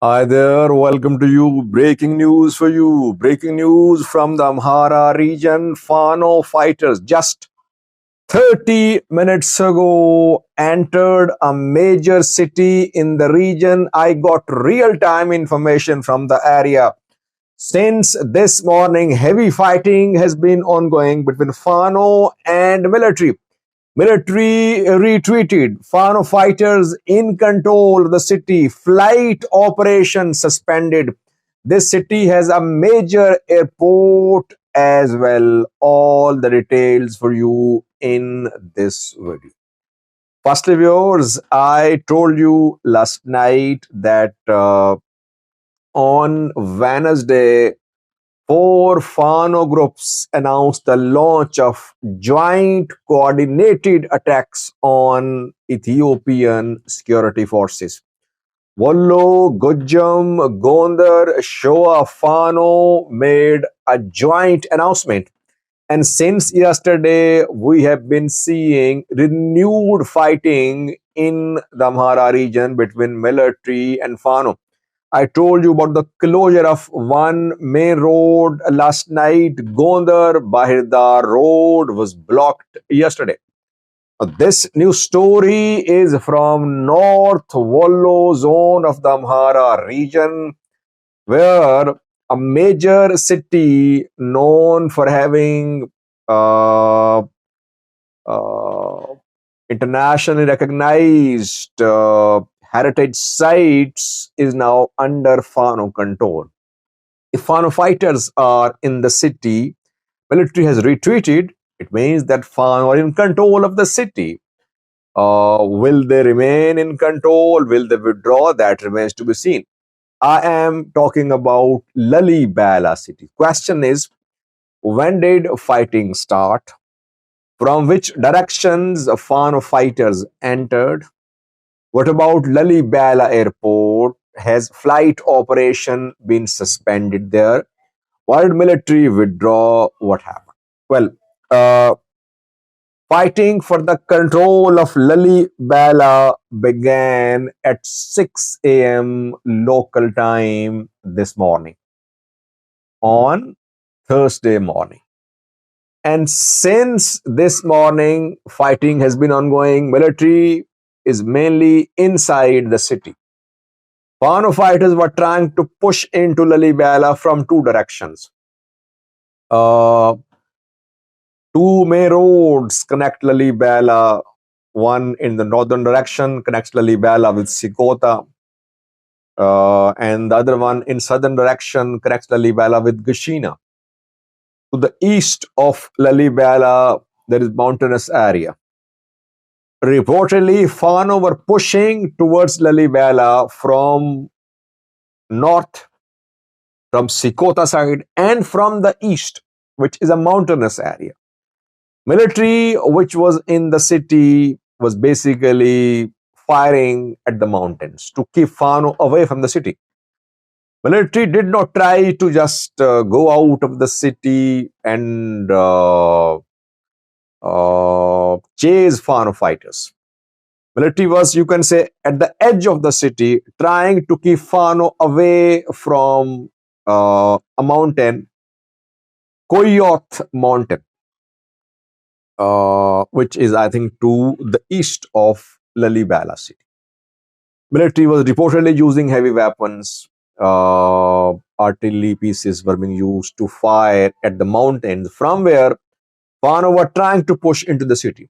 Hi there, welcome to you. Breaking news for you. Breaking news from the Amhara region. Fano fighters just 30 minutes ago entered a major city in the region. I got real time information from the area. Since this morning, heavy fighting has been ongoing between Fano and military. Military retreated. Fano fighters in control of the city. Flight operations suspended. This city has a major airport as well. All the details for you in this video. Firstly, viewers, I told you last night that on Wednesday, four Fano groups announced the launch of joint coordinated attacks on Ethiopian security forces. Wollo, Gujam, Gondar, Shoa, Fano made a joint announcement. And since yesterday, we have been seeing renewed fighting in the Amhara region between military and Fano. I told you about the closure of one main road last night. Gondar Bahirda road was blocked yesterday. This new story is from North Wollo zone of the Amhara region, where a major city known for having uh, uh, internationally recognized heritage sites is now under Fano control. If Fano fighters are in the city, military has retreated. It means that Fano are in control of the city. Will they remain in control? Will they withdraw? That remains to be seen. I am talking about Lalibela city. Question is, when did fighting start? From which directions Fano fighters entered? What about Lalibela airport? Has flight operation been suspended there? Why did military withdraw? What happened? Well, uh, fighting for the control of Lalibela began at 6 a.m. local time this morning on Thursday morning. And since this morning, fighting has been ongoing. Military is mainly inside the city. Fano fighters were trying to push into Lalibela from two directions. Uh, Two main roads connect Lalibela. One in the northern direction connects Lalibela with Sikota, and the other one in southern direction connects Lalibela with Gashina. To the east of Lalibela, there is mountainous area. Reportedly, Fano were pushing towards Lalibela from north, from Sikota side, and from the east, which is a mountainous area. Military, which was in the city, was basically firing at the mountains to keep Fano away from the city. Military did not try to just go out of the city and chase Fano fighters. Military was, you can say, at the edge of the city, trying to keep Fano away from a mountain, Koyoth Mountain, which is, I think, to the east of Lalibela city. Military was reportedly using heavy weapons. Artillery pieces were being used to fire at the mountains from where Fano were trying to push into the city.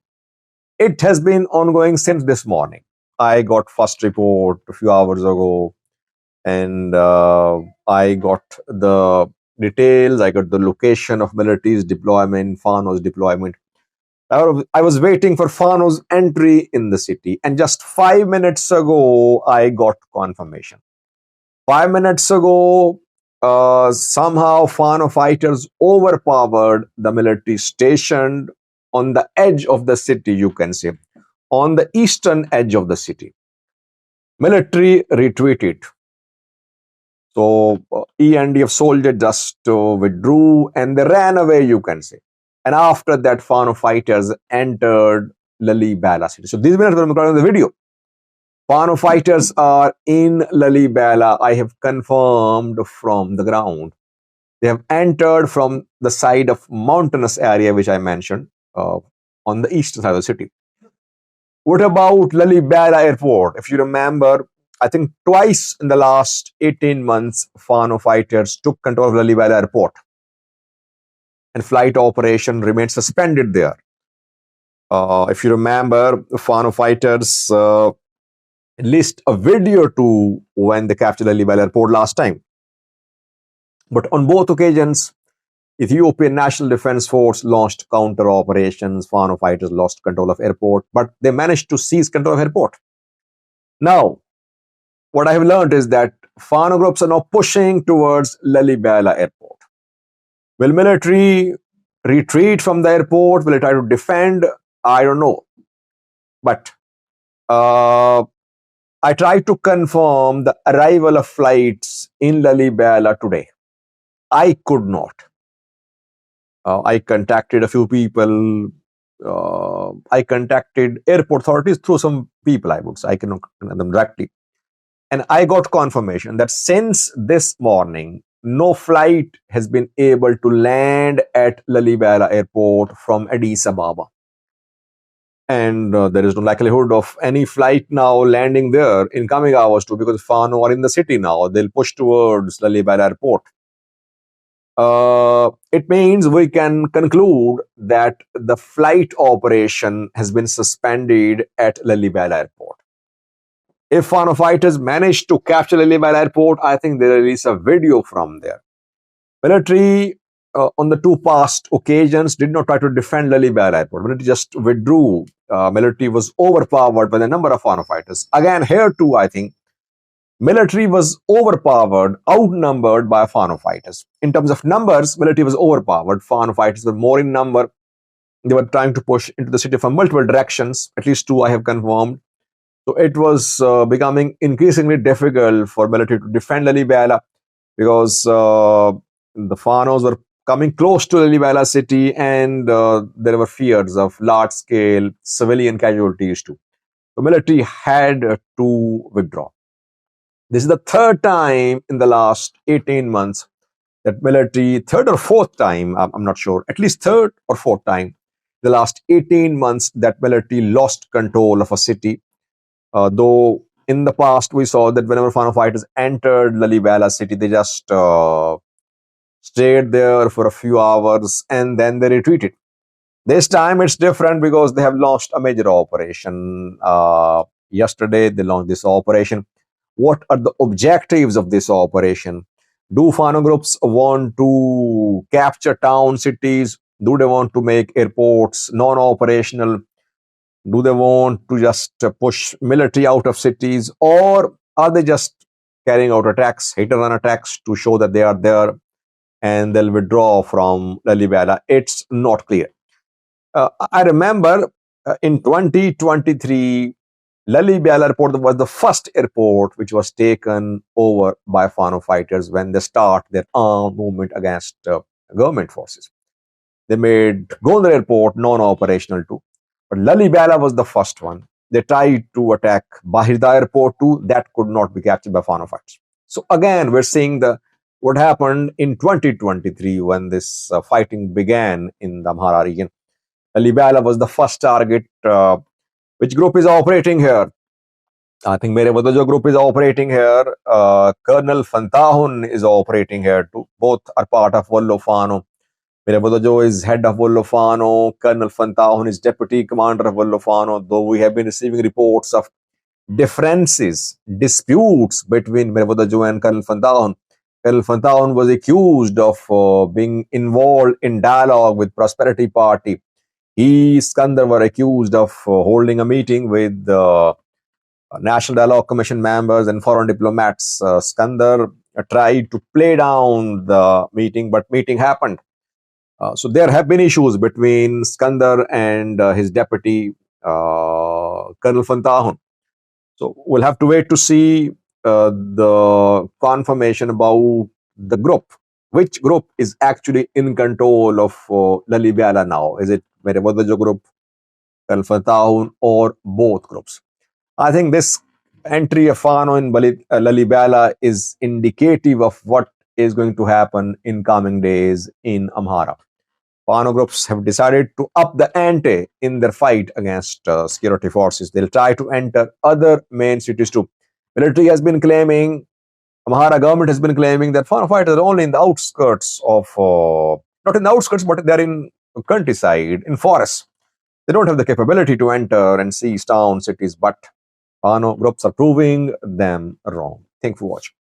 It has been ongoing since this morning. I got first report a few hours ago, and I got the details. I got the location of military's deployment, Fano's deployment. I was waiting for Fano's entry in the city, and just 5 minutes ago, I got confirmation. 5 minutes ago, somehow Fano fighters overpowered the military stationed on the edge of the city, you can say, on the eastern edge of the city. Military retreated. So ENDF soldiers just withdrew and they ran away, you can say. And after that, Fano fighters entered Lalibela city. So these minutes were recording the video. Fano fighters are in Lalibela. I have confirmed from the ground. They have entered from the side of mountainous area, which I mentioned, on the eastern side of the city. What about Lalibela Airport? If you remember, I think twice in the last 18 months, Fano fighters took control of Lalibela Airport and flight operation remained suspended there. If you remember, Fano fighters released a video to when they captured Lalibela Airport last time. But on both occasions, Ethiopian National Defense Force launched counter operations. Fano fighters lost control of airport, but they managed to seize control of airport. Now, what I have learned is that Fano groups are now pushing towards Lalibela Airport. Will military retreat from the airport? Will it try to defend? I don't know. But I tried to confirm the arrival of flights in Lalibela today. I could not. I contacted a few people. I contacted airport authorities through some people, I would say. I cannot contact them directly. And I got confirmation that since this morning, no flight has been able to land at Lalibela Airport from Addis Ababa. And there is no likelihood of any flight now landing there in coming hours too, because Fano are in the city now. They'll push towards Lalibela Airport. It means we can conclude that the flight operation has been suspended at Lalibela Airport. If Fano fighters manage to capture Lalibela Airport, I think they'll release a video from there. Military on the two past occasions did not try to defend Lalibela Airport. Military just withdrew. Military was overpowered by the number of Fano fighters. Again, here too, I think military was overpowered, outnumbered by Fano fighters. In terms of numbers, military was overpowered. Fano fighters were more in number. They were trying to push into the city from multiple directions. At least two I have confirmed. So it was becoming increasingly difficult for military to defend Lalibela because the Fanos were coming close to Lalibela city and there were fears of large-scale civilian casualties too. The military had to withdraw. This is the third time in the last 18 months that military, third or fourth time, I'm not sure, at least third or fourth time, the last 18 months that military lost control of a city. Though in the past we saw that whenever Fano fighters entered Lalibela city, they just stayed there for a few hours and then they retreated. This time it's different because they have launched a major operation. Yesterday they launched this operation. What are the objectives of this operation? Do Fano groups want to capture town cities? Do they want to make airports non-operational? Do they want to just push military out of cities? Or are they just carrying out attacks, hit-and-run attacks to show that they are there and they'll withdraw from Lalibela? It's not clear. I remember in 2023, Lalibela Airport was the first airport which was taken over by Fano fighters when they start their armed movement against government forces. They made Gondar Airport non-operational too. But Lalibela was the first one. They tried to attack Bahirda Airport too. That could not be captured by Fano fighters. So again, we're seeing what happened in 2023 when this fighting began in the Amhara region. Lalibela was the first target. Which group is operating here? I think Mere Wadajo group is operating here. Colonel Fantahun is operating here too. Both are part of Wallo Fano. Mere Wadajo is head of Wallo Fano. Colonel Fantahun is deputy commander of Wallo Fano. Though we have been receiving reports of differences, disputes between Mere Wadajo and Colonel Fantahun. Colonel Fantahun was accused of being involved in dialogue with Prosperity Party. He, Skandar, were accused of holding a meeting with National Dialogue Commission members and foreign diplomats. Skandar tried to play down the meeting, but meeting happened. So there have been issues between Skandar and his deputy, Colonel Fantahun. So we'll have to wait to see the confirmation about the group. Which group is actually in control of Lalibela now? Is it Mere Wadajo group, Colonel Fantahun, or both groups? I think this entry of Fano in Lalibela is indicative of what is going to happen in coming days in Amhara. Fano groups have decided to up the ante in their fight against security forces. They'll try to enter other main cities too. Military has been claiming, Amhara government has been claiming that Fano fighters are only in the outskirts of, not in the outskirts, but they're in countryside, in forests. They don't have the capability to enter and seize towns, cities, but Fano groups are proving them wrong. Thank you for watching.